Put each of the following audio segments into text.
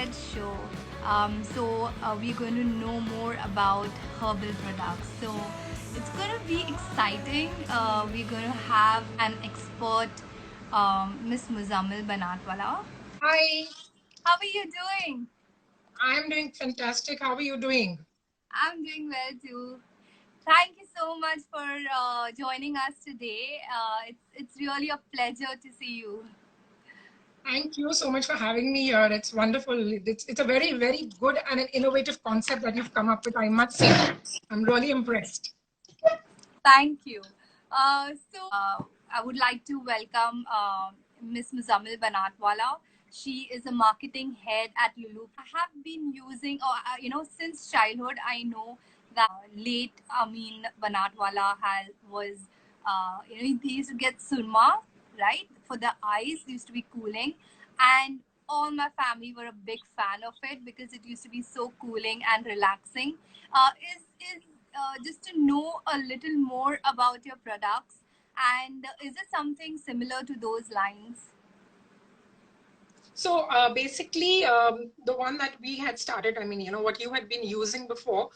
Fred show. We're going to know more about herbal products. So it's going to be exciting. We're going to have an expert, Miss Muzammil Banatwala. Hi, How are you doing? I'm doing fantastic. How are you doing? I'm doing well too. Thank you so much for joining us today. It's really a pleasure to see you. Thank you so much for having me here. It's wonderful. It's a very, very good and an innovative concept that you've come up with, I must say. I'm really impressed. Thank you. I would like to welcome Miss Muzammil Banatwala. She is a marketing head at Lulu. I have been using, since childhood, I know that late Amin Banatwala he used to get surma, right? For the eyes, it used to be cooling. And all my family were a big fan of it because it used to be so cooling and relaxing. Is Just to know a little more about your products, and is it something similar to those lines? So basically, the one that we had started, I mean, what you had been using before,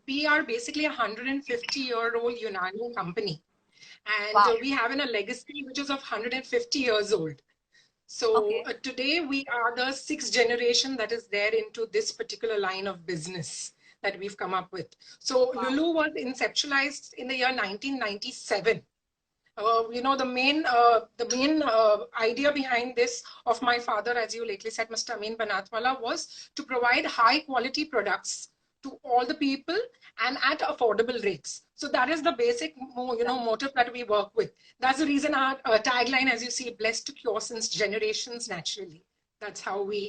we are basically a 150-year-old Unani company. And Wow. we have a legacy which is of 150 years old. So Okay. today we are the sixth generation that is there into this particular line of business that we've come up with. So Wow. Lulu was inceptualized in the year 1997. The main idea behind this of my father, as you lately said, Mr. Amin Banatwala, was to provide high quality products to all the people and at affordable rates. So that is the basic, motive that we work with. That's the reason our tagline, as you see, blessed to cure since generations naturally. That's how we,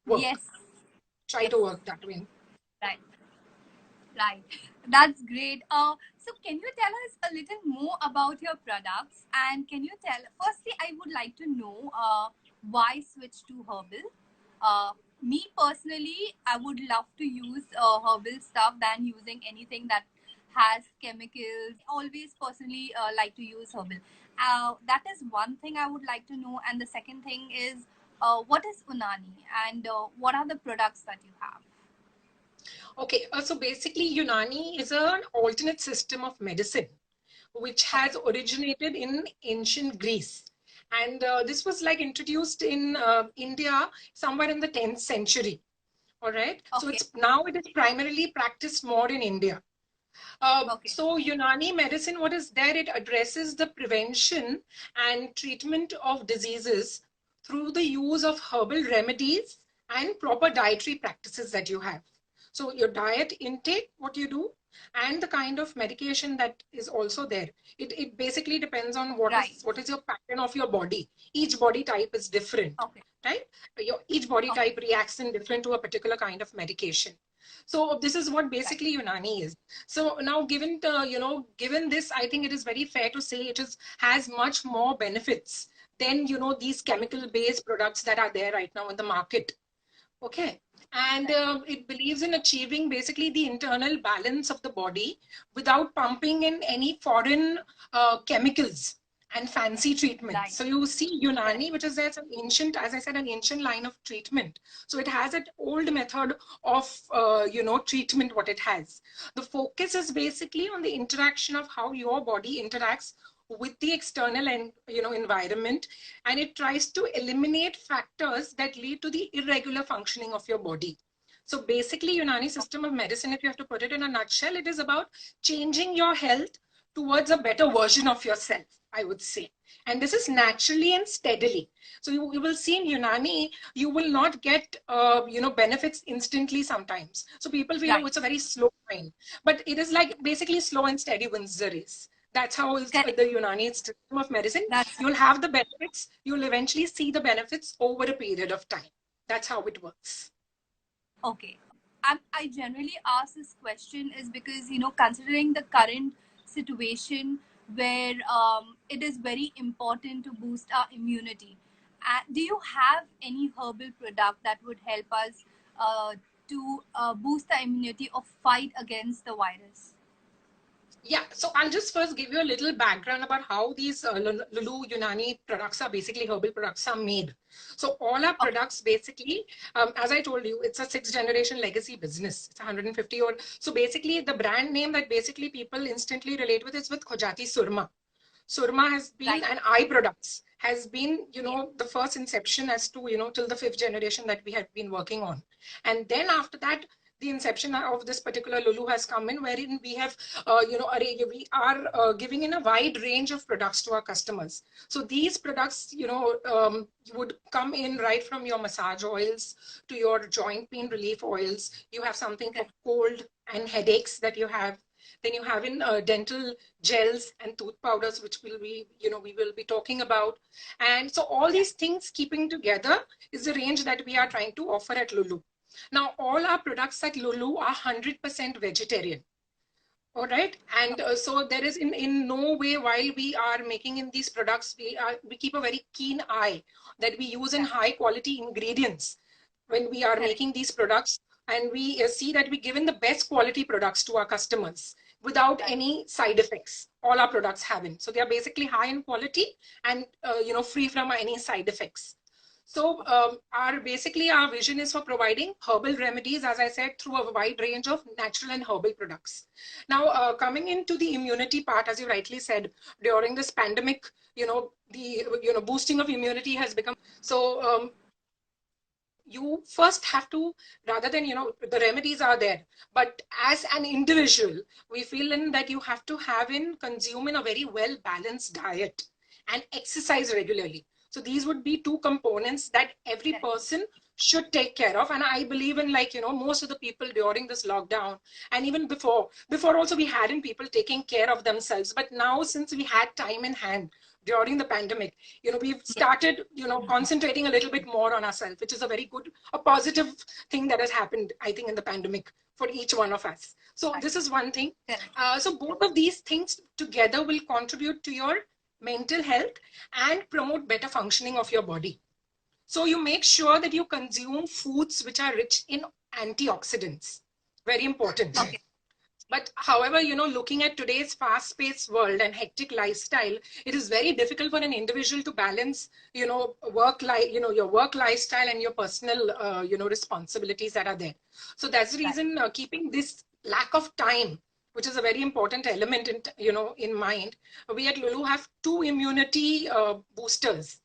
work. Yes. Try Yes. to work that way. Right. Right. That's great. So can you tell us a little more about your products? And can you firstly, I would like to know why switch to herbal? Me personally, I would love to use herbal stuff than using anything that has chemicals. Always personally like to use herbal. That is one thing I would like to know. And the second thing is, what is Unani and what are the products that you have? Okay, so basically, Unani is an alternate system of medicine which has Okay. originated in ancient Greece. And this was like introduced in India somewhere in the 10th century. All right. So Okay. it is primarily practiced more in India. Okay. So Unani medicine, what is there? It addresses the prevention and treatment of diseases through the use of herbal remedies and proper dietary practices that you have. So your diet intake, what you do, and the kind of medication that is also there. It basically depends on Right. what is your pattern of your body. Each body type is different, Okay. right? Each body Okay. type reacts in different to a particular kind of medication. So this is what Right. basically Unani is. So now, given this, I think it is very fair to say it is has much more benefits than these chemical-based products that are there right now in the market. Okay, and Right. it believes in achieving basically the internal balance of the body without pumping in any foreign chemicals and fancy treatments. Right. So you see Correct. Unani, which is there's an ancient, as I said, an ancient line of treatment. So it has an old method of treatment. What it has, the focus is basically on the interaction of how your body interacts with the external and environment, and it tries to eliminate factors that lead to the irregular functioning of your body. So basically, Unani system of medicine, if you have to put it in a nutshell, it is about changing your health towards a better version of yourself, I would say. And this is naturally and steadily. So you will see in Unani, you will not get benefits instantly sometimes. So people feel, oh, Right. it's a very slow time. But it is like basically slow and steady wins the race. That's how is Correct. the Unani system of medicine. That's You'll have the benefits. You'll eventually see the benefits over a period of time. That's how it works. okay. I generally ask this question is because considering the current situation where it is very important to boost our immunity. Do you have any herbal product that would help us to boost the immunity or fight against the virus? Yeah, so I'll just first give you a little background about how these Lulu Unani products are basically herbal products are made. So all our Okay. products basically, as I told you, it's a 6th generation legacy business. It's 150 or so basically the brand name that basically people instantly relate with is with Khojati Surma. Surma has been Right. an eye products has been, Yeah. the first inception as to, till the 5th generation that we have been working on. And then after that, the inception of this particular Lulu has come in, wherein we have, we are giving in a wide range of products to our customers. So these products, would come in right from your massage oils to your joint pain relief oils. You have something for Right. cold and headaches that you have. Then you have in dental gels and tooth powders, which will be, we will be talking about. And so all Yeah. these things keeping together is the range that we are trying to offer at Lulu. Now, all our products at Lulu are 100% vegetarian. All right. And so there is in no way while we are making in these products, we keep a very keen eye that we use in Right. high quality ingredients when we are Correct. making these products, and we see that we give in the best quality products to our customers without Right. any side effects. All our products have in. So they are basically high in quality and free from any side effects. So our vision is for providing herbal remedies, as I said, through a wide range of natural and herbal products. Now, coming into the immunity part, as you rightly said, during this pandemic, the boosting of immunity has become so. You first have to, rather than the remedies are there, but as an individual, we feel in that you have to have in consume in a very well balanced diet and exercise regularly. So these would be two components that every Correct. person should take care of. And I believe in, like, most of the people during this lockdown, and even before also, we hadn't people taking care of themselves. But now, since we had time in hand during the pandemic, we've Yeah. started concentrating a little bit more on ourselves, which is a positive thing that has happened, I think, in the pandemic for each one of us. So Right. this is one thing. Correct. So both of these things together will contribute to your mental health and promote better functioning of your body. So you make sure that you consume foods which are rich in antioxidants. Very important. Okay. But however, looking at today's fast-paced world and hectic lifestyle, it is very difficult for an individual to balance, your work lifestyle and your personal, responsibilities that are there. So that's the Right. reason, keeping this lack of time, which is a very important element in mind, we at Lulu have two immunity boosters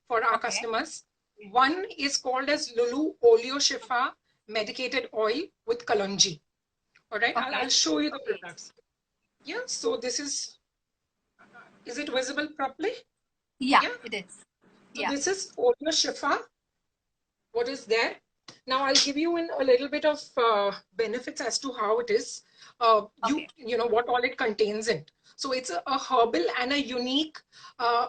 for our Okay. customers. One is called as Lulu Oleo Shifa medicated oil with Kalonji. All right, I'll Okay. show you the products. Yeah, so is it visible properly? Yeah, Yeah, it is. so Yeah. this is Oleo Shifa, what is there. Now I'll give you in a little bit of benefits as to how it is. Okay. What all it contains in. So it's a herbal and a unique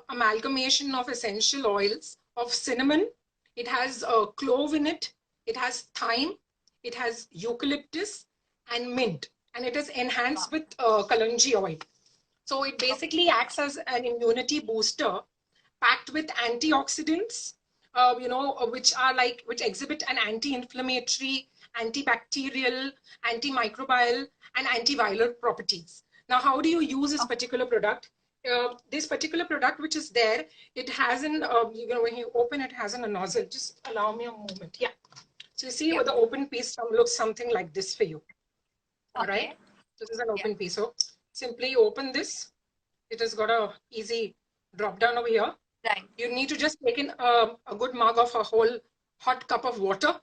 amalgamation of essential oils of cinnamon. It has clove in it. It has thyme. It has eucalyptus and mint. And it is Wow. enhanced with kalonji oil. So it Okay. basically acts as an immunity booster packed with antioxidants, which exhibit an anti-inflammatory, antibacterial, antimicrobial, and antiviral properties. Now, how do you use this Okay. particular product? This particular product, which is there, it has when you open it, has a nozzle. Just allow me a moment. Yeah. So you see Yeah. what the open piece looks something like this for you. All right. Okay. This is an Yeah. open piece. So simply open this. It has got a easy drop down over here. Right. You need to just take in a good mug of a whole hot cup of water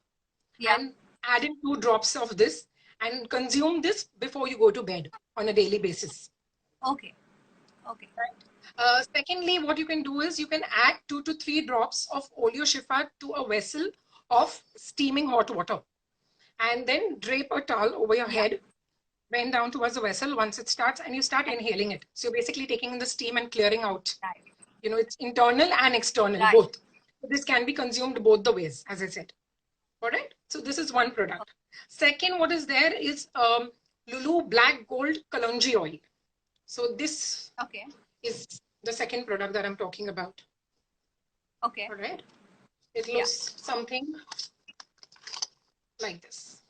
Yeah. and add in 2 drops of this and consume this before you go to bed on a daily basis. Okay. Okay. Right. Secondly, what you can do is you can add 2 to 3 drops of Oleo Shifa to a vessel of steaming hot water and then drape a towel over your Yeah. head, bend down towards the vessel once it starts, and you start Right. inhaling it. So you're basically taking in the steam and clearing out. Right. It's internal and external, Right. both. So this can be consumed both the ways, as I said. All right. So this is one product. Second, what is there is Lulu Black Gold Kalonji oil. So this Okay. is the second product that I'm talking about. Okay. All right. It Yeah. looks something like this.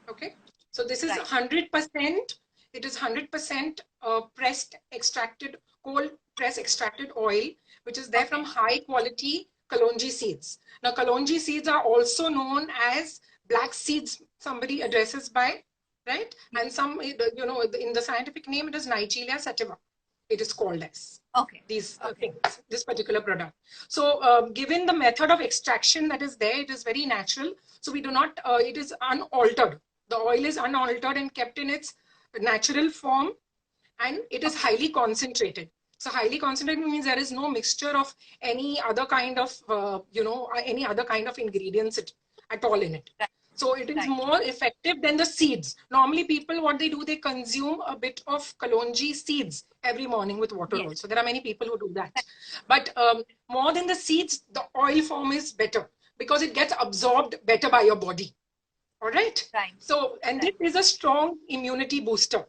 Okay. So this is Right. 100% It is 100% pressed, extracted, cold press extracted oil, which is there from high quality kalonji seeds. Now, kalonji seeds are also known as black seeds, somebody addresses by, right? And some, you know, in the scientific name, it is Nigella sativa. It is called as these things, this particular product. So given the method of extraction that is there, it is very natural. So we do not, it is unaltered. The oil is unaltered and kept in its natural form, and it is highly concentrated. So highly concentrated means there is no mixture of any other kind of, you know, any other kind of ingredients at all in it. So it is more effective than the seeds. Normally people, what they do, they consume a bit of kalonji seeds every morning with water also. There are many people who do that. But more than the seeds, the oil form is better because it gets absorbed better by your body. All right. So, and it is a strong immunity booster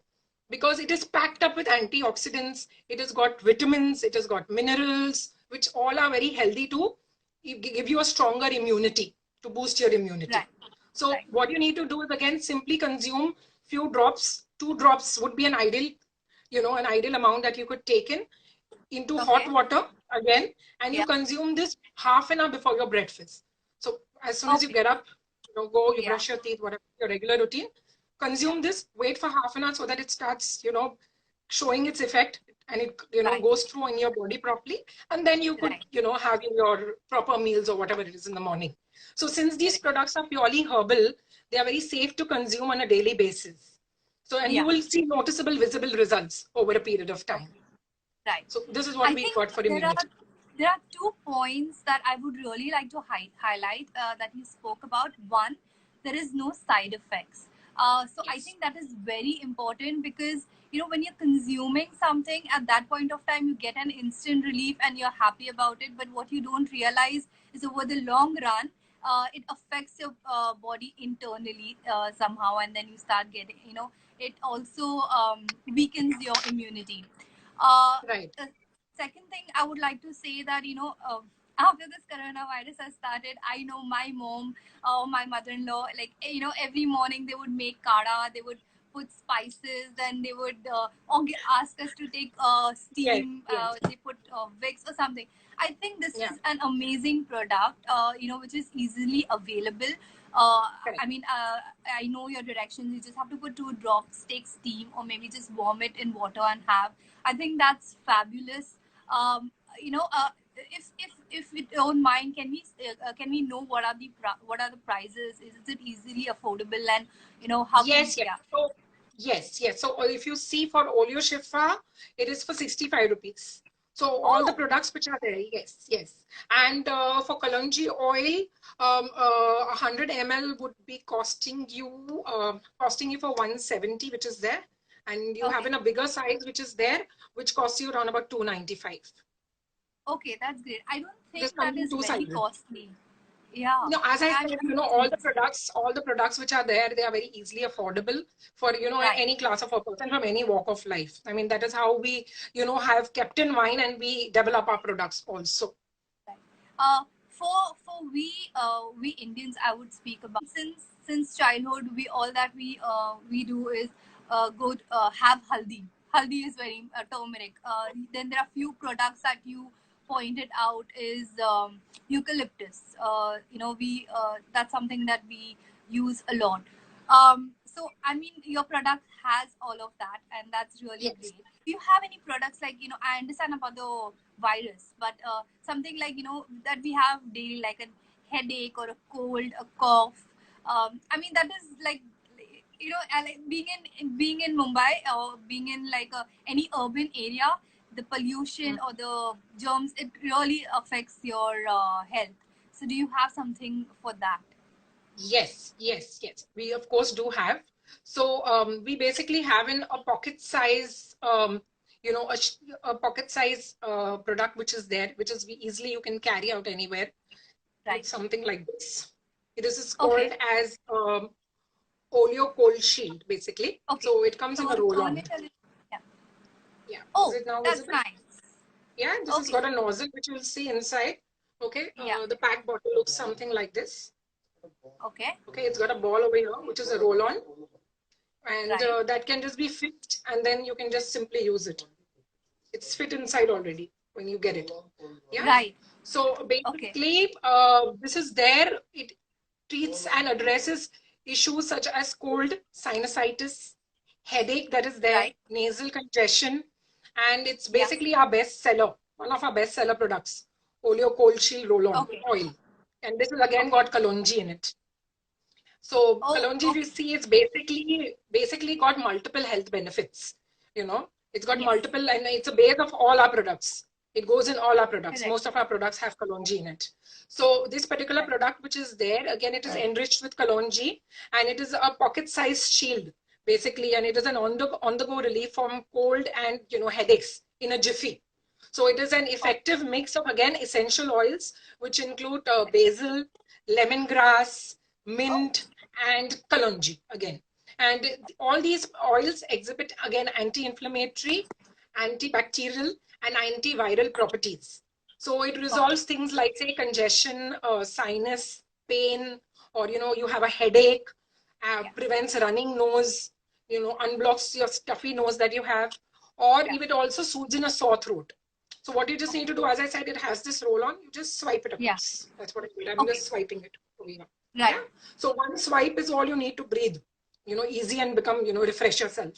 because it is packed up with antioxidants. It has got vitamins, it has got minerals, which all are very healthy to give you a stronger immunity, to boost your immunity. So what you need to do is, again, simply consume few drops. 2 drops would be an ideal, you know, an ideal amount that you could take in into hot water again, and you consume this half an hour before your breakfast. So as soon as you get up, you know, go, you brush your teeth, whatever your regular routine, consume this, wait for half an hour so that it starts, you know, showing its effect, and it, you know, goes through in your body properly, and then you could, you know, have your proper meals or whatever it is in the morning. So since these products are purely herbal, they are very safe to consume on a daily basis. So, and you will see noticeable, visible results over a period of time. So this is what we got for immunity. There are 2 points that I would really like to highlight that you spoke about. One, there is no side effects. So I think that is very important because, you know, when you're consuming something at that point of time, you get an instant relief and you're happy about it. But what you don't realize is over the long run, it affects your body internally somehow, and then you start getting, you know, it also weakens your immunity. Second thing I would like to say that, you know, after this coronavirus has started, I know my mom, my mother-in-law, like, you know, every morning they would make kada, they would put spices, then they would ask us to take steam, they put Vicks or something. I think this is an amazing product, you know, which is easily available. I mean, I know your directions. You just have to put 2 drops, take steam, or maybe just warm it in water and have. I think that's fabulous. You know, if we don't mind, can we know what are the prices? Is it easily affordable, and you know how? So, yes. So if you see for Oleo Shifa, it is for 65 rupees. So all the products which are there, yes. And for Kalonji oil, 100 ml would be costing you for 170, which is there. And you have in a bigger size, which is there, which costs you around about 295. Okay, that's great. I don't think that is very costly. Yeah. No, as I said, you know, all the products which are there, they are very easily affordable for, you know, any class of a person from any walk of life. I mean, that is how we, you know, have kept in mind, and we develop our products also. For we Indians, I would speak about since childhood, we do is go have haldi. Haldi is very turmeric. Then there are few products that you pointed out is eucalyptus. You know, that's something that we use a lot. So I mean, your product has all of that, and that's really great. Do you have any products like, you know, I understand about the virus, but something like, you know, that we have daily, like a headache or a cold, a cough. I mean, that is like, you know, like being in Mumbai or being in like any urban area, the pollution or the germs, it really affects your health. So do you have something for that? Yes. We of course do have. So we basically have in a pocket size, you know, a pocket size product which is there, which is easily you can carry out anywhere. It's something like this. This is called as Oleo Cold Shield, basically. So it comes in a roll-on. Yeah. Oh, is it now that's visible? nice. Yeah, this has got a nozzle which you will see inside. Okay. The pack bottle looks something like this. Okay. Okay, it's got a ball over here, which is a roll-on. and that can just be fixed, and then you can just simply use it. It's fit inside already when you get it. Yeah. Right. So basically, this is there. It treats and addresses issues such as cold, sinusitis, headache that is there, nasal congestion, and it's basically our best seller, one of our best seller products, Oleo Cold Shield Roll-On Oil. And this has again got Kalonji in it. So Kalonji, if you see, it's basically got multiple health benefits. You know, it's got multiple, and it's a base of all our products. It goes in all our products. Most of our products have Kalonji in it. So this particular product, which is there, again, it is enriched with Kalonji, and it is a pocket-sized shield, basically, and it is an on-the-go relief from cold and headaches in a jiffy. So it is an effective mix of, again, essential oils, which include basil, lemongrass, mint, and kalonji again. And all these oils exhibit, again, anti-inflammatory, antibacterial, and antiviral properties. So it resolves things like, say, congestion, sinus, pain, or, you have a headache, prevents running nose, unblocks your stuffy nose that you have, or even it also soothes in a sore throat. So what you just need to do, as I said, it has this roll-on. You just swipe it across. That's what I did. I'm just swiping it over here. Right. Yeah? So one swipe is all you need to breathe. Easy and become, refresh yourself.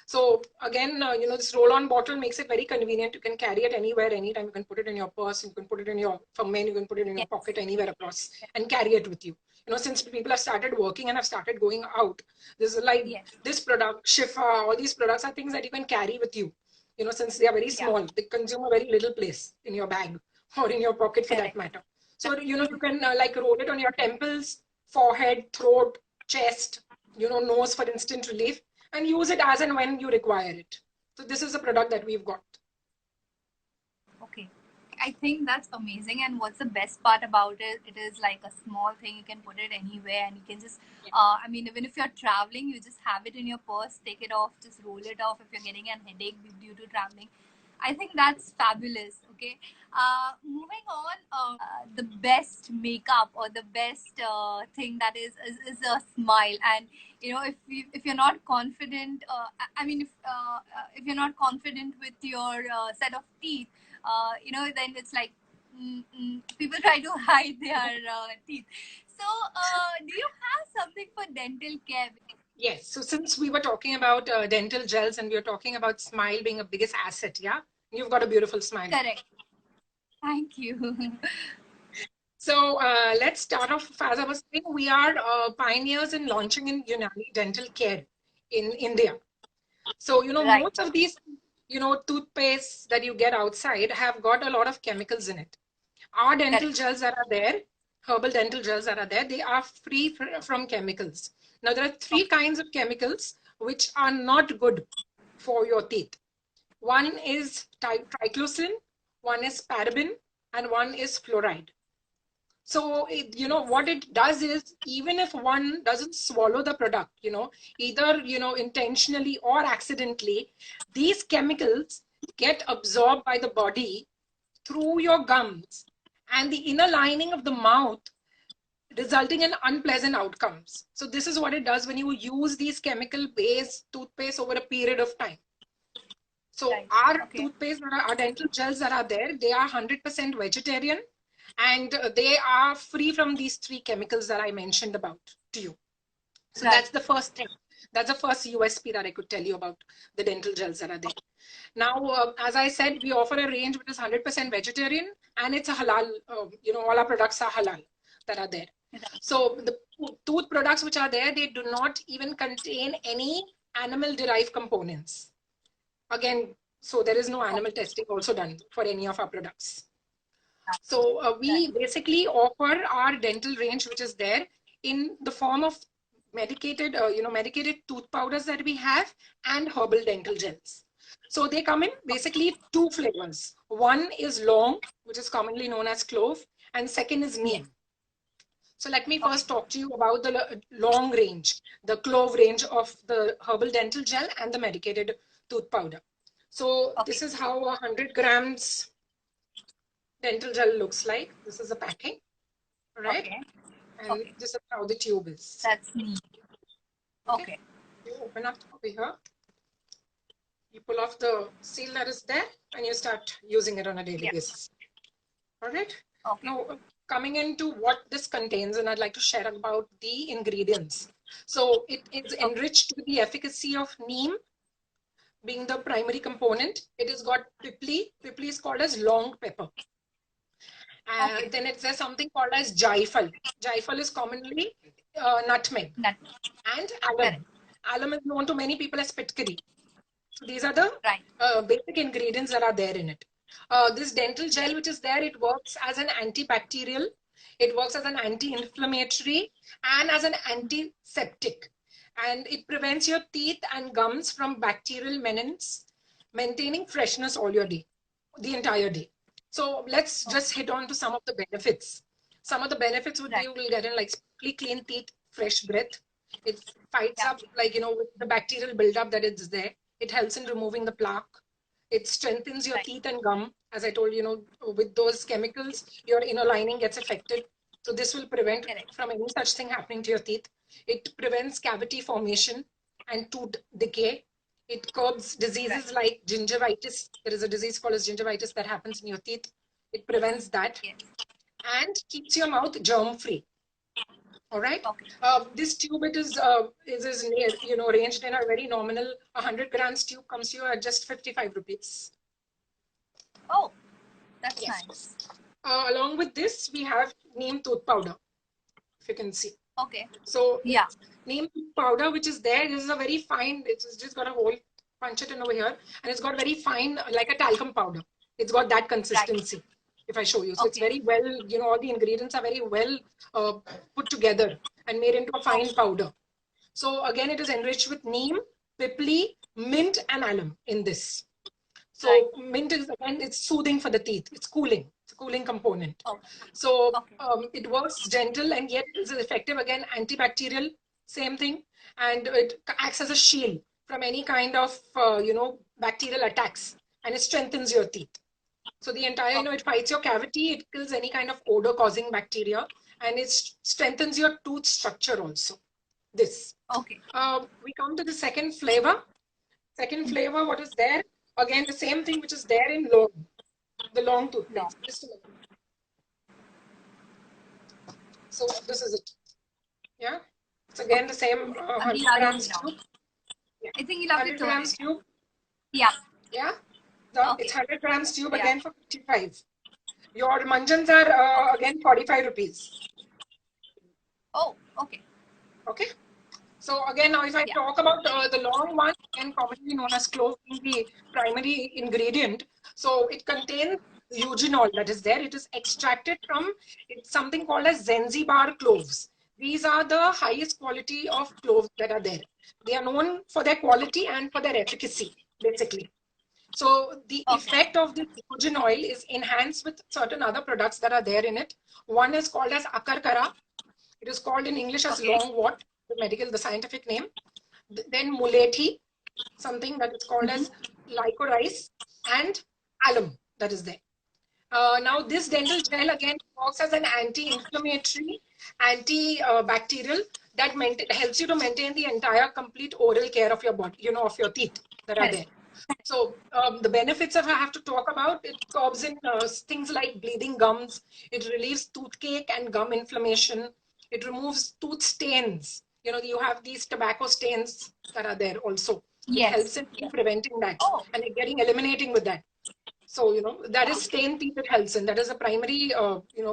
So again, this roll-on bottle makes it very convenient. You can carry it anywhere, anytime. You can put it in your purse. You can put it in your, for men, you can put it in your pocket anywhere across and carry it with you. Since people have started working and have started going out, this is like this product, Shifa, all these products are things that you can carry with you. Since they are very small, they consume a very little place in your bag or in your pocket for that matter. So, you can like roll it on your temples, forehead, throat, chest, nose for instant relief, and use it as and when you require it. So this is a product that we've got. Okay. I think that's amazing. And what's the best part about it? It is like a small thing. You can put it anywhere, and you can just, I mean, even if you're traveling, you just have it in your purse, take it off, just roll it off if you're getting a headache due to traveling. I think that's fabulous. Okay. Moving on, the best makeup or the best thing that is a smile. And if you're not confident, I mean, if you're not confident with your set of teeth, then it's like people try to hide their teeth. So, do you have something for dental care? Yes. So since we were talking about dental gels and we were talking about smile being a biggest asset, yeah, you've got a beautiful smile. Correct. Thank you. So let's start off. As I was saying, we are pioneers in launching in Unani dental care in India. So most of these toothpastes that you get outside have got a lot of chemicals in it. Our dental gels that are there, herbal dental gels that are there, they are free from chemicals. Now there are three kinds of chemicals which are not good for your teeth. One is triclosan, one is paraben, and one is fluoride. So, what it does is, even if one doesn't swallow the product, either, intentionally or accidentally, these chemicals get absorbed by the body through your gums and the inner lining of the mouth, resulting in unpleasant outcomes. So this is what it does when you use these chemical-based toothpaste over a period of time. So our toothpaste, our dental gels that are there, they are 100% vegetarian, and they are free from these three chemicals that I mentioned about to you. So that's the first thing. That's the first USP that I could tell you about the dental gels that are there. Now, as I said, we offer a range which is 100% vegetarian, and it's a halal, all our products are halal that are there. So the tooth products which are there, they do not even contain any animal-derived components. Again, so there is no animal testing also done for any of our products. So we basically offer our dental range, which is there in the form of medicated, medicated tooth powders that we have and herbal dental gels. So they come in basically two flavors. One is long, which is commonly known as clove, and second is neem. So let me first talk to you about the long range, the clove range of the herbal dental gel and the medicated tooth powder. So this is how 100 grams dental gel looks like. This is the packing, right? And this is how the tube is. That's neat. Okay. You open up over here. You pull off the seal that is there and you start using it on a daily basis. All right. Okay. Now, coming into what this contains, and I'd like to share about the ingredients. So it is enriched with the efficacy of neem being the primary component. It has got pipli. Pipli is called as long pepper. And then there's something called as jaifal. Jaifal is commonly nutmeg. And alum. Alum is known to many people as pitkari. So these are the basic ingredients that are there in it. This dental gel which is there, it works as an antibacterial, it works as an anti-inflammatory and as an antiseptic. And it prevents your teeth and gums from bacterial menace, maintaining freshness all your day, the entire day. So let's just hit on to some of the benefits. Some of the benefits would be you will get in like clean teeth, fresh breath. It fights up like, with the bacterial buildup that is there. It helps in removing the plaque. It strengthens your teeth and gum. As I told you, with those chemicals, your inner lining gets affected. So this will prevent from any such thing happening to your teeth. It prevents cavity formation and tooth decay. It curbs diseases like gingivitis. There is a disease called as gingivitis that happens in your teeth. It prevents that and keeps your mouth germ-free. All right. This tube is ranged in a very nominal 100 grams tube comes to you at just 55 rupees. Oh, that's nice. Along with this, we have neem tooth powder. If you can see. Okay. So neem tooth powder, which is there, this is a very fine. It's just got a hole. Punch it in over here, and it's got very fine, like a talcum powder. It's got that consistency. If I show you. So it's very well, all the ingredients are very well put together and made into a fine powder. So again, it is enriched with neem, pipli, mint and alum in this. So mint is, again, it's soothing for the teeth. It's cooling. It's a cooling component. So it works gentle and yet it is effective. Again, antibacterial, same thing. And it acts as a shield from any kind of, bacterial attacks. And it strengthens your teeth. So the entire, it fights your cavity, it kills any kind of odor causing bacteria, and it strengthens your tooth structure also. This. Okay. We come to the second flavor. Second flavor, what is there? Again, the same thing which is there in long. The long toothpaste. Just a minute. So this is it. Yeah. It's again the same 100 grams tube. Yeah. I think you'll have 100 grams tube. Yeah. Yeah. It's 100 grams tube again for 55. Your manjans are again 45 rupees. Oh, okay. Okay. So again, now if I talk about the long one, again commonly known as clove, the primary ingredient. So it contains eugenol that is there. It is extracted from something called as Zanzibar cloves. These are the highest quality of cloves that are there. They are known for their quality and for their efficacy, basically. So the effect of the eugen oil is enhanced with certain other products that are there in it. One is called as akarkara. It is called in English as longwort, the scientific name. Then mulethi, something that is called as licorice, and alum that is there. Now this dental gel again works as an anti-inflammatory, antibacterial that helps you to maintain the entire complete oral care of your body, of your teeth that are there. So the benefits of I have to talk about, it curbs in things like bleeding gums. It relieves toothache and gum inflammation. It removes tooth stains. You have these tobacco stains that are there also. It helps in preventing that and eliminating with that. So, that is stain teeth it helps in. That is a primary,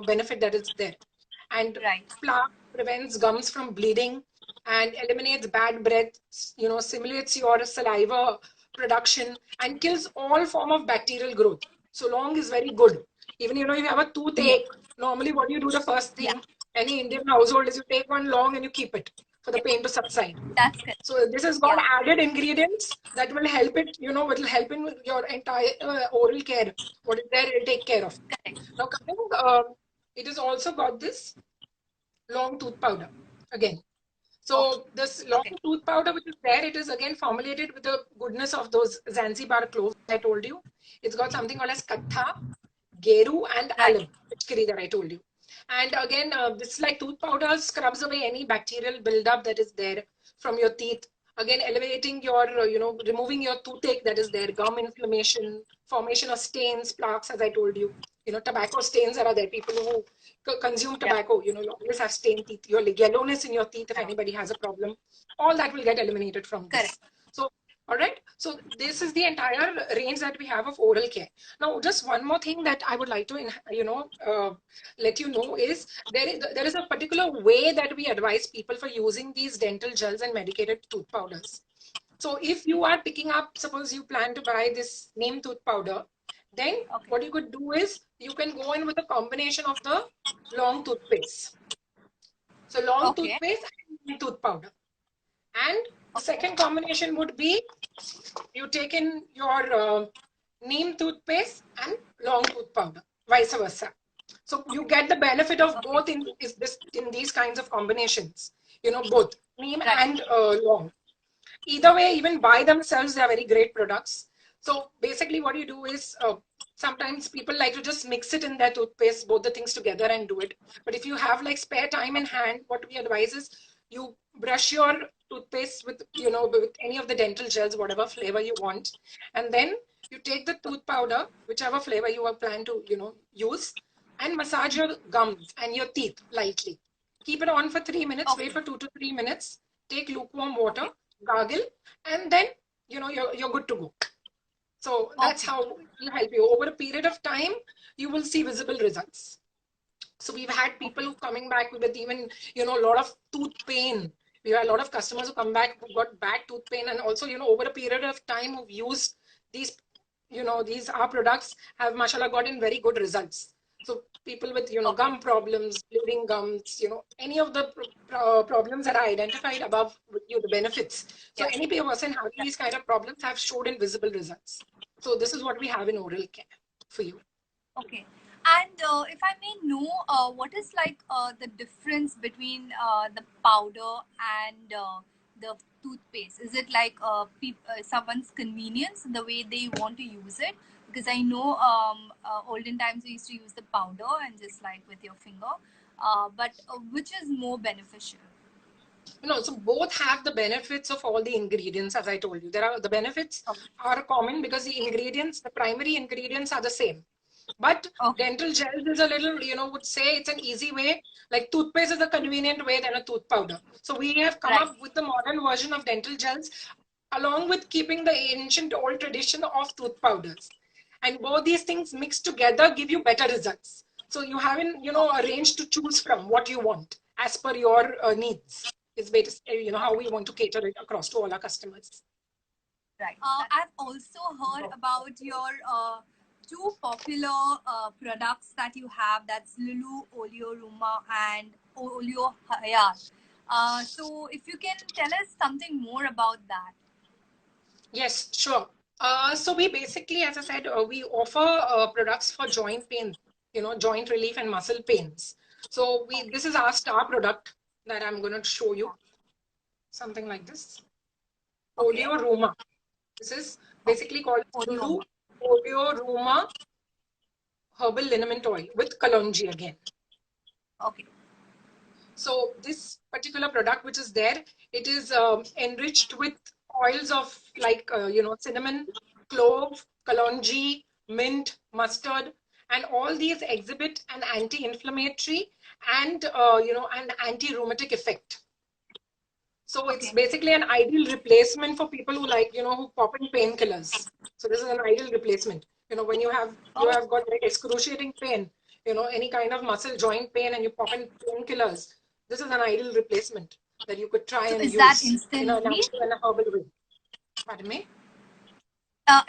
benefit that is there. And plaque prevents gums from bleeding and eliminates bad breath, simulates your saliva production and kills all form of bacterial growth. So long is very good. Even, you have a toothache. Normally what you do the first thing, any Indian household is you take one long and you keep it for the pain to subside. That's good. So this has got added ingredients that will help it, will help in your entire oral care. What is there, it will take care of. Now coming, it has also got this long tooth powder again. So this long tooth powder which is there, it is again formulated with the goodness of those Zanzibar cloves I told you. It's got something called as katha, geru and alum, pichkari that I told you. And again, this like tooth powder scrubs away any bacterial buildup that is there from your teeth. Again, elevating your, removing your toothache that is there, gum inflammation, formation of stains, plaques, as I told you. Tobacco stains are there. People who consume tobacco, you always have stained teeth. Your yellowness in your teeth, if anybody has a problem, all that will get eliminated from this. Correct. So, all right. So this is the entire range that we have of oral care. Now, just one more thing that I would like to, let you know is there is a particular way that we advise people for using these dental gels and medicated tooth powders. So if you are picking up, suppose you plan to buy this neem tooth powder, then what you could do is you can go in with a combination of the long toothpaste. So long toothpaste and neem tooth powder. And the second combination would be you take in your neem toothpaste and long tooth powder, vice versa. So you get the benefit of both in these kinds of combinations. Both neem and long. Either way, even by themselves, they are very great products. So basically, what you do is sometimes people like to just mix it in their toothpaste, both the things together, and do it. But if you have like spare time in hand, what we advise is you brush your toothpaste with with any of the dental gels, whatever flavor you want, and then you take the tooth powder, whichever flavor you are planning to use, and massage your gums and your teeth lightly. Keep it on for 3 minutes. Wait for 2 to 3 minutes. Take lukewarm water, gargle, and then you're good to go. So that's how it will help you. Over a period of time, you will see visible results. So we've had people who coming back with even a lot of tooth pain. We have a lot of customers who come back who got bad tooth pain, and also over a period of time who've used these these our products have mashallah gotten very good results. So people with gum problems, bleeding gums, any of the problems that are identified above with the benefits. So any person having these kind of problems have showed invisible results. So this is what we have in oral care for you. Okay. And if I may know, what is like the difference between the powder and the toothpaste? Is it like someone's convenience, the way they want to use it? Because I know olden times we used to use the powder and just like with your finger. But which is more beneficial? So both have the benefits of all the ingredients, as I told you. The benefits are common because the primary ingredients are the same. But dental gels is a little, would say it's an easy way. Like toothpaste is a convenient way than a tooth powder. So we have come up with the modern version of dental gels, along with keeping the ancient old tradition of tooth powders. And both these things mixed together give you better results. So you have a range to choose from what you want as per your needs. Is basically, how we want to cater it across to all our customers. Right. I've also heard about your two popular products that you have. That's Lulu Oleo Ruma and Oleo Hayat. So if you can tell us something more about that. Yes, sure. So we basically, as I said, we offer products for joint pain, joint relief and muscle pains. So this is our star product that I'm going to show you. Something like this. Oleo Ruma. This is basically called Lulu Oleo Ruma Herbal Liniment Oil with Kalonji again. Okay. So this particular product which is there, it is enriched with oils of like, cinnamon, clove, kalonji, mint, mustard, and all these exhibit an anti-inflammatory and, an anti-rheumatic effect. So it's basically an ideal replacement for people who like, who pop in painkillers. So this is an ideal replacement. When you have got like excruciating pain, any kind of muscle joint pain, and you pop in painkillers, this is an ideal replacement that you could try and use. Is that instant in a natural and a herbal way. Pardon me?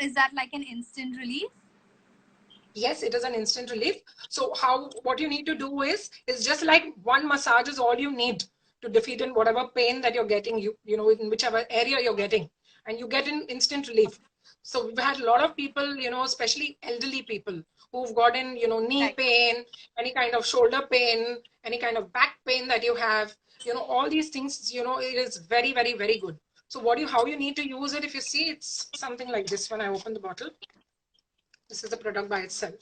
Is that like an instant relief? Yes, it is an instant relief. So what you need to do is just like one massage is all you need to defeat in whatever pain that you're getting, in whichever area you're getting, and you get an instant relief. So we've had a lot of people, especially elderly people who've gotten, knee pain, any kind of shoulder pain, any kind of back pain that you have, all these things, it is very, very, very good. So how you need to use it, if you see, it's something like this when I open the bottle. This is the product by itself.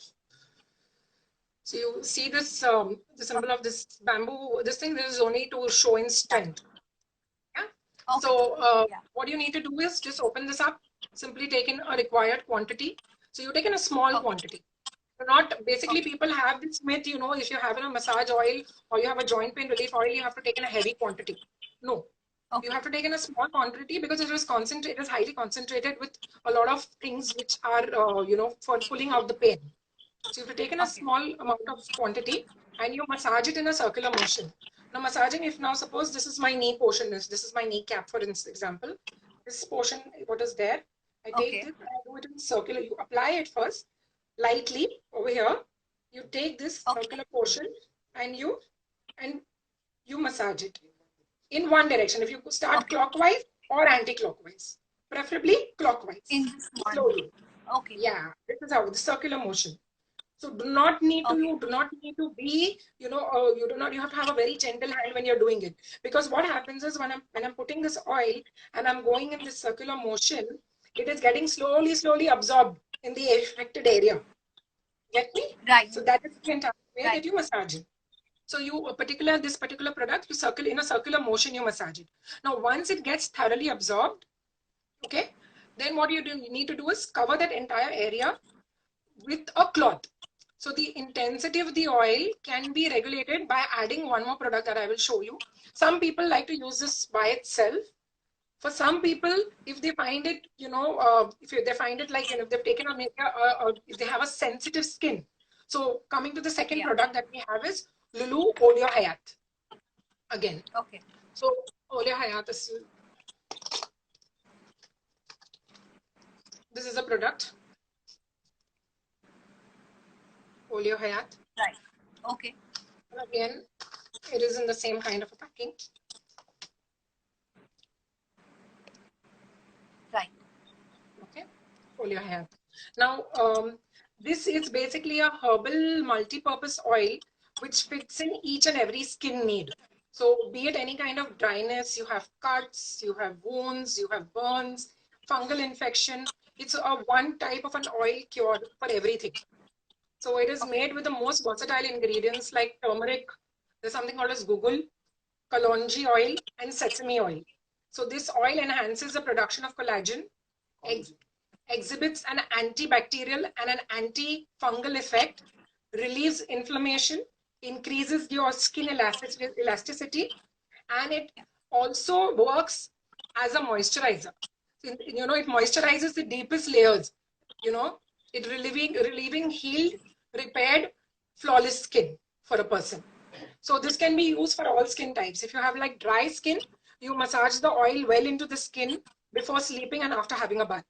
So you see this, the symbol of this bamboo, this thing, this is only to show in strength. Yeah. Okay. So Yeah. what you need to do is just open this up, simply take in a required quantity. So you take in a small quantity. Not basically, people have this myth, you know, if you have a massage oil or you have a joint pain relief oil, you have to take in a heavy quantity. No, you have to take in a small quantity because it is concentrated, it is highly concentrated with a lot of things which are, you know, for pulling out the pain. So you have to take in a small amount of quantity and you massage it in a circular motion. Now massaging, if now suppose this is my knee portion, this is my kneecap, for example, this portion, what is there, I take this and I do it in circular. You apply it first lightly over here. You take this circular portion and you massage it in one direction. If you start clockwise or anti-clockwise, preferably clockwise. In this one. Slowly. Okay. Yeah, this is how the circular motion. So do not need to you do not need to be, you know, you have to have a very gentle hand when you're doing it, because what happens is when I'm putting this oil and I'm going in this circular motion, it is getting slowly absorbed in the affected area. Get me? Right. So that is the entire way that you massage it. So this particular product, in a circular motion, you massage it. Now, once it gets thoroughly absorbed, okay, then what you need to do is cover that entire area with a cloth. So the intensity of the oil can be regulated by adding one more product that I will show you. Some people like to use this by itself. For some people, if they find it, you know, if they find it like, you know, if they've taken a makeup or if they have a sensitive skin. So coming to the second product that we have is Lulu Oleo Hayat. Again. Okay. So Oleo Hayat is, this is a product. Oleo Hayat. Right. Okay. Again, it is in the same kind of a packing. Right. Okay. Oleo Hayat. Now, this is basically a herbal multi-purpose oil which fits in each and every skin need. So be it any kind of dryness, you have cuts, you have wounds, you have burns, fungal infection. It's a one type of an oil cure for everything. So it is made with the most versatile ingredients like turmeric, there's something called as gugul, kalonji oil, and sesame oil. So this oil enhances the production of collagen, exhibits an antibacterial and an antifungal effect, relieves inflammation, increases your skin elasticity, and it also works as a moisturizer. You know, it moisturizes the deepest layers. You know, it relieving healed, repaired, flawless skin for a person. So this can be used for all skin types. If you have like dry skin, you massage the oil well into the skin before sleeping and after having a bath.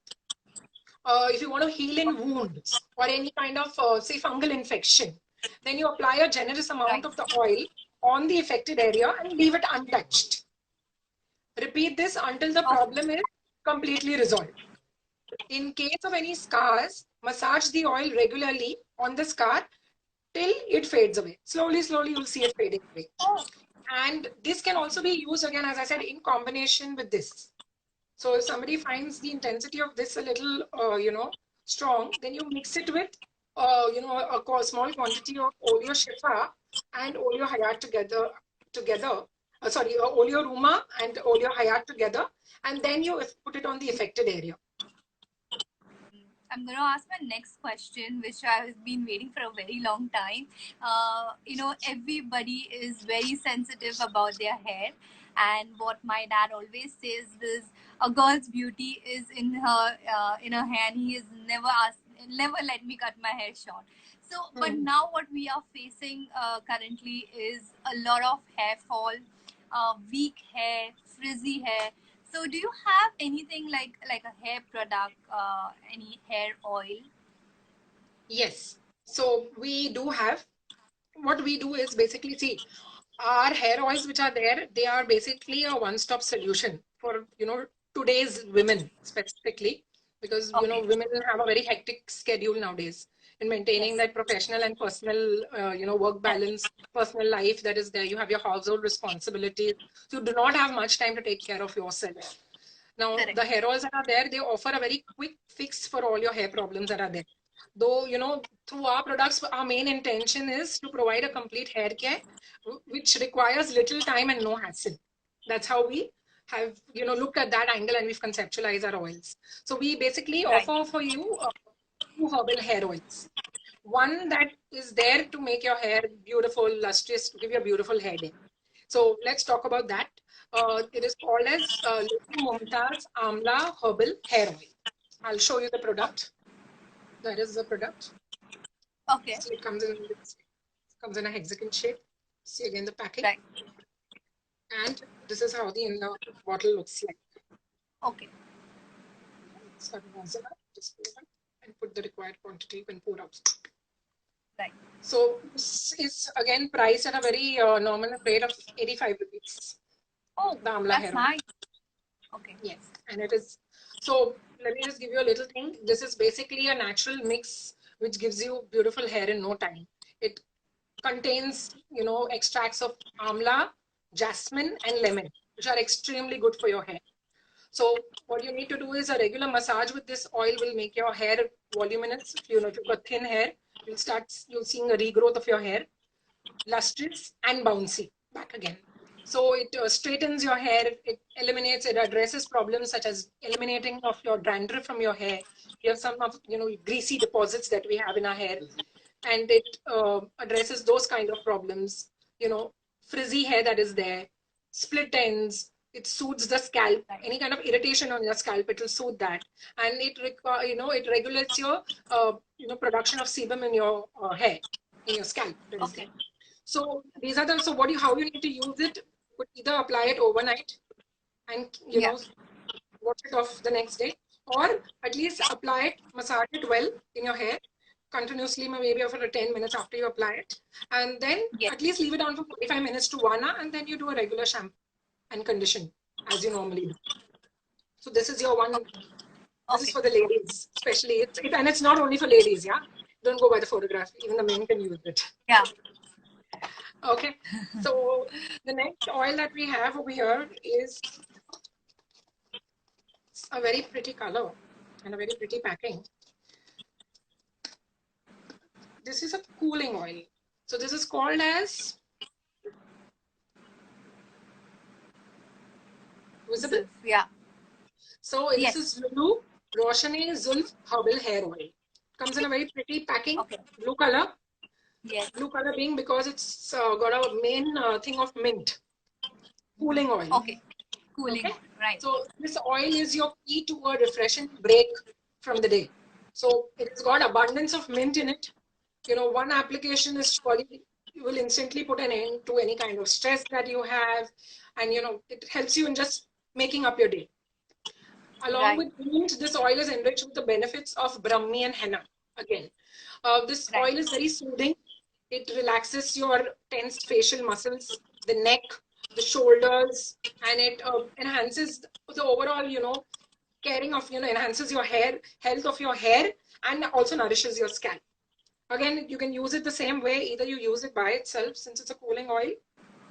If you want to heal in wounds or any kind of, say, fungal infection, then you apply a generous amount of the oil on the affected area and leave it untouched. Repeat this until the problem is completely resolved. In case of any scars, massage the oil regularly on the scar till it fades away. Slowly, you'll see it fading away. And this can also be used, again, as I said, in combination with this. So if somebody finds the intensity of this a little, you know, strong, then you mix it with, you know, a small quantity of Oleo Shifa and Oleo Hayat together. Oleo Ruma and Oleo Hayat together, and then you put it on the affected area. I'm going to ask my next question, which I've been waiting for a very long time. You know, everybody is very sensitive about their hair. And what my dad always says is, a girl's beauty is in her hair. And he has never let me cut my hair short. So, but now what we are facing currently is a lot of hair fall, weak hair, frizzy hair. So do you have anything like a hair product, any hair oil? Yes. So we do have, what we do is basically, see, our hair oils which are there, they are basically a one-stop solution for, you know, today's women specifically, because, you know, women have a very hectic schedule nowadays in maintaining that professional and personal, you know, work balance, personal life that is there. You have your household responsibilities. So you do not have much time to take care of yourself. Now, the hair oils that are there, they offer a very quick fix for all your hair problems that are there. Though, you know, through our products, our main intention is to provide a complete hair care, which requires little time and no hassle. That's how we have, looked at that angle and we've conceptualized our oils. So we basically Right. offer for you two herbal hair oils. One that is there to make your hair beautiful, lustrous, to give you a beautiful hair day. So let's talk about that. It is called as Lady Mumtaz Amla Herbal Hair Oil. I'll show you the product. That is the product. Okay. So it comes in a hexagon shape. See again the packing. Right. And this is how the inner bottle looks like. Okay. Start nozzle up, just pour it up, and put the required quantity when pour out. Right. So this is again priced at a very nominal rate of 85 rupees. Oh, The Amla that's hair oil. nice. Okay. Yes, and it is. So let me just give you a little thing. This is basically a natural mix which gives you beautiful hair in no time. It contains, extracts of amla, jasmine, and lemon, which are extremely good for your hair. So what you need to do is a regular massage with this oil will make your hair voluminous. If you've got thin hair, you'll seeing a regrowth of your hair, lustrous and bouncy back again. So it straightens your hair, it addresses problems such as eliminating of your dandruff from your hair. You have some of, greasy deposits that we have in our hair, and it addresses those kind of problems, frizzy hair that is there, split ends. It soothes the scalp. Any kind of irritation on your scalp, it will soothe that, and it regulates your, production of sebum in your hair, in your scalp. Okay. So these are how you need to use it. Could either apply it overnight and wash it off the next day, or at least apply it, massage it well in your hair continuously, maybe for 10 minutes after you apply it, and then at least leave it on for 45 minutes to 1 hour, and then you do a regular shampoo and condition as you normally do. So this is your one. This is for the ladies, especially. And it's not only for ladies, yeah. Don't go by the photograph. Even the men can use it. Yeah. Okay. So the next oil that we have over here is a very pretty color and a very pretty packing. This is a cooling oil. So this is called as visible. Yeah. So this is Lulu Roshani Zulf Herbal Hair Oil. Comes in a very pretty packing, blue color. Yes. Blue color being because it's got a main thing of mint. Cooling oil. Okay. Cooling oil. Right. So this oil is your key to a refreshing break from the day. So it's got abundance of mint in it. One application is surely you will instantly put an end to any kind of stress that you have, and it helps you in just making up your day. Along with mint, this oil is enriched with the benefits of Brahmi and henna. Again, this oil is very soothing. It relaxes your tensed facial muscles, the neck, the shoulders, and it enhances the overall, caring of, enhances your hair, health of your hair, and also nourishes your scalp. Again, you can use it the same way. Either you use it by itself since it's a cooling oil.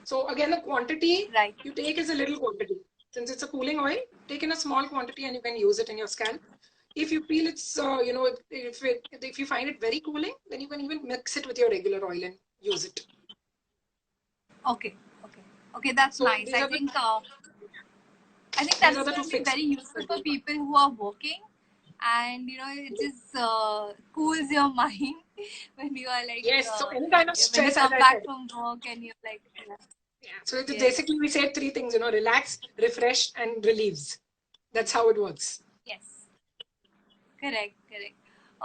So again, the quantity you take is a little quantity. Since it's a cooling oil, take in a small quantity and you can use it in your scalp. If you feel it's, if you find it very cooling, then you can even mix it with your regular oil and use it. Okay, that's nice. I think that's going to be very useful for people who are working, and it just cools your mind when you are like so any kind of stress, when you come back from work and you're like so basically we say three things, relax, refresh, and relieves. That's how it works. Yes, correct.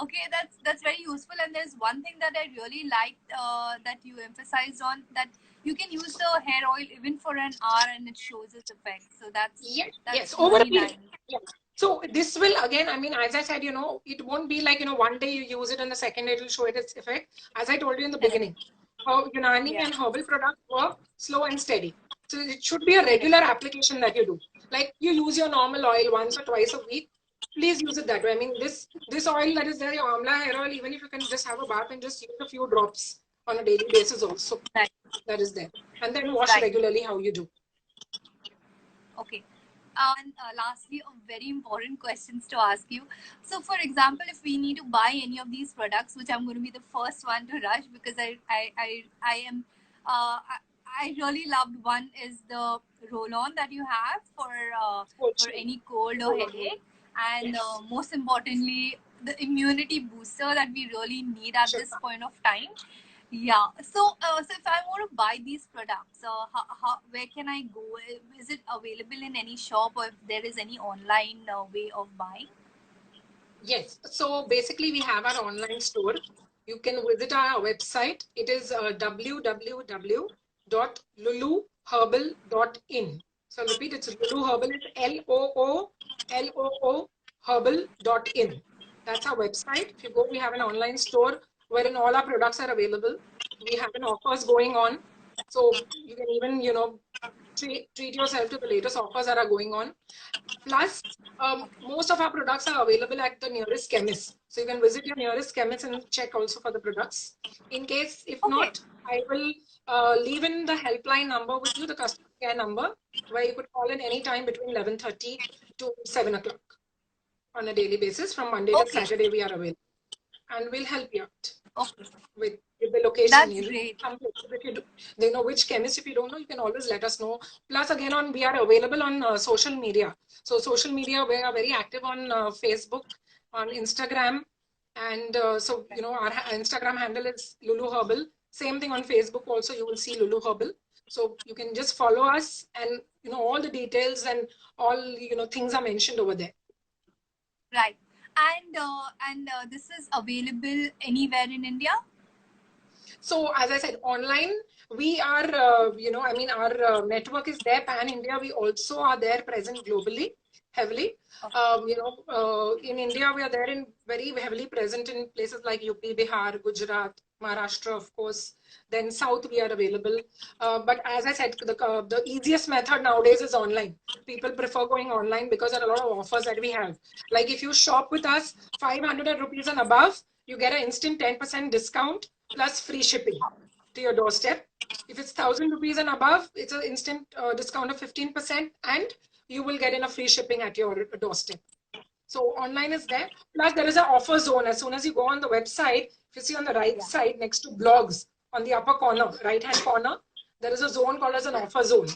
Okay, that's very useful. And there's one thing that I really liked that you emphasized on, that you can use the hair oil even for an hour and it shows its effect. So that's yes, really over a nice. So this will, again, I mean, as I said, it won't be like, one day you use it and the second day it will show its effect. As I told you in the beginning, how Unani and herbal products work slow and steady. So it should be a regular application that you do. Like you use your normal oil once or twice a week. Please use it that way. I mean, this oil that is there, your Amla hair oil, even if you can just have a bath and just use a few drops on a daily basis also. That is there. And then wash regularly how you do. Okay. And lastly, very important questions to ask you. So, for example, if we need to buy any of these products, which I'm going to be the first one to rush because I I really loved. One is the roll-on that you have for any cold or headache, and Yes. most importantly, the immunity booster that we really need at Sure. this point of time. Yeah. So if I want to buy these products, where can I go? Is it available in any shop, or if there is any online way of buying? Yes. So basically, we have our online store. You can visit our website. It is www.luluherbal.in. So I'll repeat, it's Lulu Herbal. It's LOOLOO herbal.in. That's our website. If you go, we have an online store wherein all our products are available. We have an offers going on. So you can even, treat yourself to the latest offers that are going on. Plus, most of our products are available at the nearest chemist. So you can visit your nearest chemist and check also for the products. In case, if Okay. not, I will leave in the helpline number with you, the customer care number, where you could call in any time between 11:30 to 7 o'clock on a daily basis. From Monday till Okay. Saturday, we are available. And we'll help you out Okay. with the location. That's great. Some places, if you they know which chemist. If you don't know, you can always let us know. Plus, again, we are available on social media. So social media, we are very active on Facebook, on Instagram, and our Instagram handle is Lulu Herbal. Same thing on Facebook. Also, you will see Lulu Herbal. So you can just follow us, and all the details and all things are mentioned over there. Right. And this is available anywhere in India? So as I said, online, we are, our network is there pan-India. We also are there present globally, heavily. In India, we are there in very heavily present in places like UP, Bihar, Gujarat, Maharashtra, of course. Then South, we are available. But as I said, the easiest method nowadays is online. People prefer going online because there are a lot of offers that we have. Like if you shop with us, 500 rupees and above, you get an instant 10% discount plus free shipping to your doorstep. If it's 1,000 rupees and above, it's an instant discount of 15%, and you will get in a free shipping at your doorstep. So online is there. Plus, there is an offer zone. As soon as you go on the website, if you see on the right side next to blogs, on the upper corner, right-hand corner, there is a zone called as an offer zone.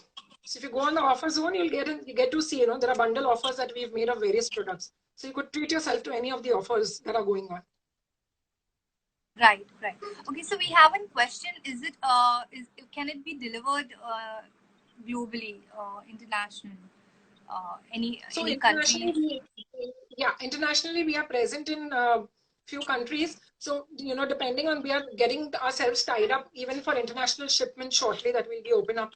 So if you go on the offer zone, you get to see, there are bundle offers that we've made of various products. So you could treat yourself to any of the offers that are going on. Right, right. Okay, so we have a question. Can it be delivered globally, internationally? Any country? Internationally we are present in few countries. So depending on, we are getting ourselves tied up even for international shipment shortly, that will be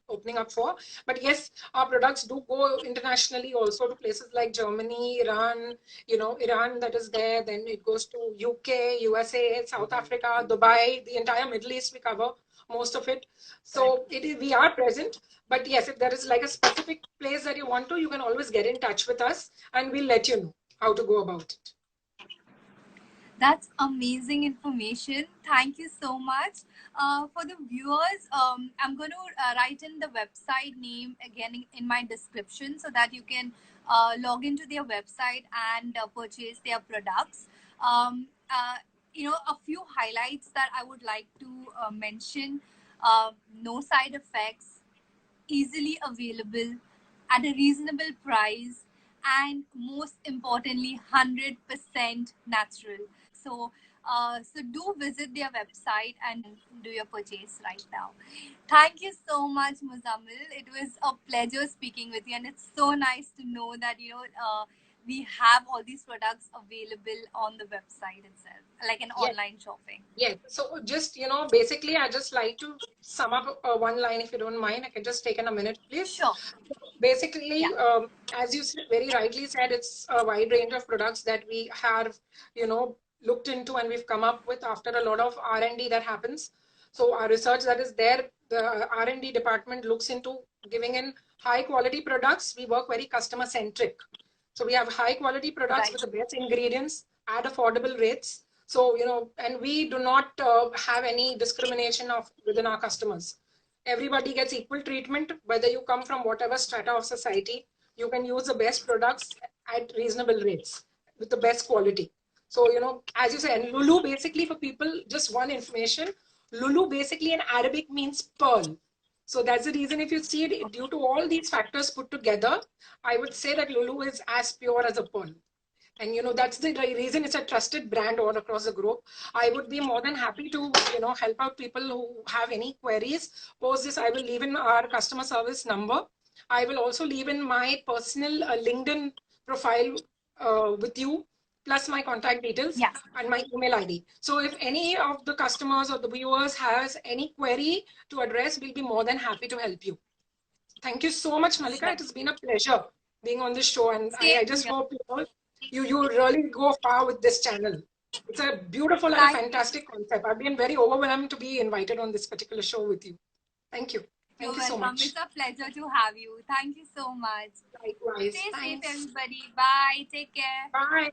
opening up for. But yes, our products do go internationally also to places like Germany, Iran, Iran, that is there. Then it goes to UK, USA, South Africa, Dubai, the entire Middle East we cover most of it. So we are present. But yes, if there is like a specific place that you want to, you can always get in touch with us and we'll let you know how to go about it. That's amazing information. Thank you so much. For the viewers, I'm going to write in the website name again in my description so that you can log into their website and purchase their products. A few highlights that I would like to mention. No side effects, easily available at a reasonable price, and most importantly 100% natural. So do visit their website and do your purchase right now. Thank you so much, Muzammil. It was a pleasure speaking with you, and it's so nice to know that we have all these products available on the website itself, like an online shopping. Yes. So just, basically, I just like to sum up one line, if you don't mind. I can just take in a minute, please. Sure. Basically, as you very rightly said, it's a wide range of products that we have, looked into and we've come up with after a lot of R&D that happens. So our research that is there, the R&D department looks into giving in high quality products. We work very customer centric. So we have high quality products with the best ingredients at affordable rates. So, and we do not have any discrimination within our customers. Everybody gets equal treatment, whether you come from whatever strata of society. You can use the best products at reasonable rates with the best quality. So, as you say, and Lulu, basically, for people, just one information, Lulu basically in Arabic means pearl. So that's the reason, if you see it, due to all these factors put together, I would say that Lulu is as pure as a pearl. And that's the reason it's a trusted brand all across the group. I would be more than happy to help out people who have any queries. Post this, I will leave in our customer service number. I will also leave in my personal LinkedIn profile with you, plus my contact details Yeah. and my email ID. So if any of the customers or the viewers has any query to address, we'll be more than happy to help you. Thank you so much, Malika. Sure. It has been a pleasure being on this show, and I Same just here. hope you really go far with this channel. It's a beautiful and a Thank you. fantastic concept. I've been very overwhelmed to be invited on this particular show with you. Thank you. You're Thank you so welcome. much. It's a pleasure to have you. Thank you so much. Likewise. Stay safe, Thanks. everybody. Bye. Take care. Bye.